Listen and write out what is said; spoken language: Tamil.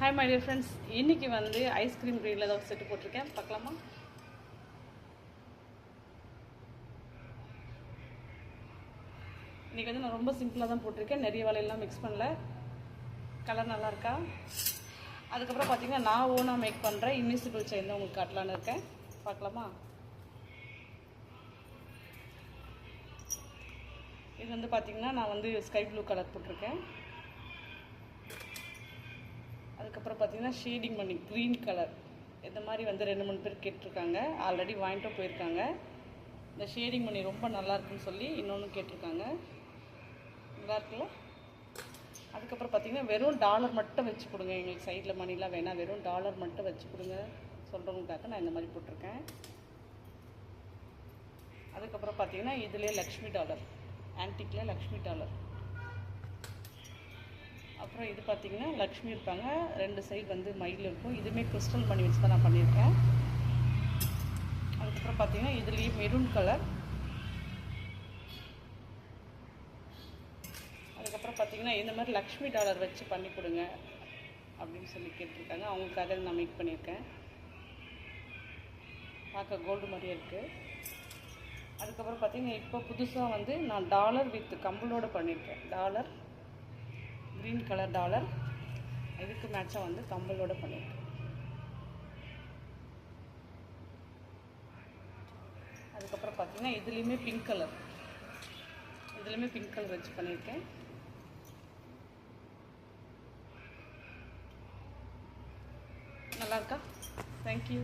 ஹாய் மை டியர் ஃப்ரெண்ட்ஸ், இன்றைக்கி வந்து ஐஸ்கிரீம் க்ரீனில் தான் செட்டு போட்டிருக்கேன். பார்க்கலாமா? இன்றைக்கி வந்து நான் ரொம்ப சிம்பிளாக தான் போட்டிருக்கேன். நிறைய வேலையெல்லாம் மிக்ஸ் பண்ணல. கலர் நல்லா இருக்கா? அதுக்கப்புறம் பார்த்தீங்கன்னா நான் ஓனாக மேக் பண்ணுறேன் இன்விசிபிள் செயின் தான் உங்களுக்கு காட்டலான்னு இருக்கேன். பார்க்கலாமா? இது வந்து பார்த்திங்கன்னா நான் வந்து ஸ்கை ப்ளூ கலர் போட்டிருக்கேன். அதுக்கப்புறம் பார்த்திங்கன்னா ஷேடிங் பண்ணி க்ரீன் கலர் இந்த மாதிரி வந்து 2-3 பேர் கேட்டிருக்காங்க. ஆல்ரெடி வாங்கிட்டு போயிருக்காங்க. இந்த ஷேடிங் பண்ணி ரொம்ப நல்லாயிருக்குன்னு சொல்லி இன்னொன்று கேட்டிருக்காங்க. நல்லா இருக்குல்ல? அதுக்கப்புறம் பார்த்திங்கன்னா வெறும் டாலர் மட்டும் வச்சு கொடுங்க, எங்களுக்கு சைடில் மணிலாம் வேணாம், வெறும் டாலர் மட்டும் வச்சு கொடுங்க சொல்கிறவங்களுக்காக நான் இந்த மாதிரி போட்டிருக்கேன். அதுக்கப்புறம் பார்த்திங்கன்னா இதிலே லக்ஷ்மி டாலர், ஆன்டிக்கில் லக்ஷ்மி டாலர். அப்புறம் இது பார்த்திங்கன்னா லக்ஷ்மி இருப்பாங்க, 2 சைடு வந்து மயில் இருக்கும். இதுவுமே கிறிஸ்டல் மணி வச்சு தான் நான் பண்ணியிருக்கேன். அதுக்கப்புறம் பார்த்திங்கன்னா இதுலேயே மெரூன் கலர். அதுக்கப்புறம் பார்த்திங்கன்னா இந்த மாதிரி லக்ஷ்மி டாலர் வச்சு பண்ணி கொடுங்க அப்படின்னு சொல்லி கேட்டிருக்காங்க. அவங்களுக்காக நான் மேக் பண்ணியிருக்கேன். பார்க்க கோல்டு மாதிரியே இருக்குது. அதுக்கப்புறம் பார்த்திங்கன்னா இப்போ புதுசாக வந்து நான் டாலர் வித் கம்பளோடு பண்ணியிருக்கேன். டாலர் க்ரீன் கலர் டாலர், இதுக்கு மேட்சாக வந்து கம்பலோடு பண்ணியிருக்கேன். அதுக்கப்புறம் பார்த்திங்கன்னா இதுலேயுமே பிங்க் கலர் வச்சு பண்ணியிருக்கேன். நல்லா இருக்கா? தேங்க்யூ.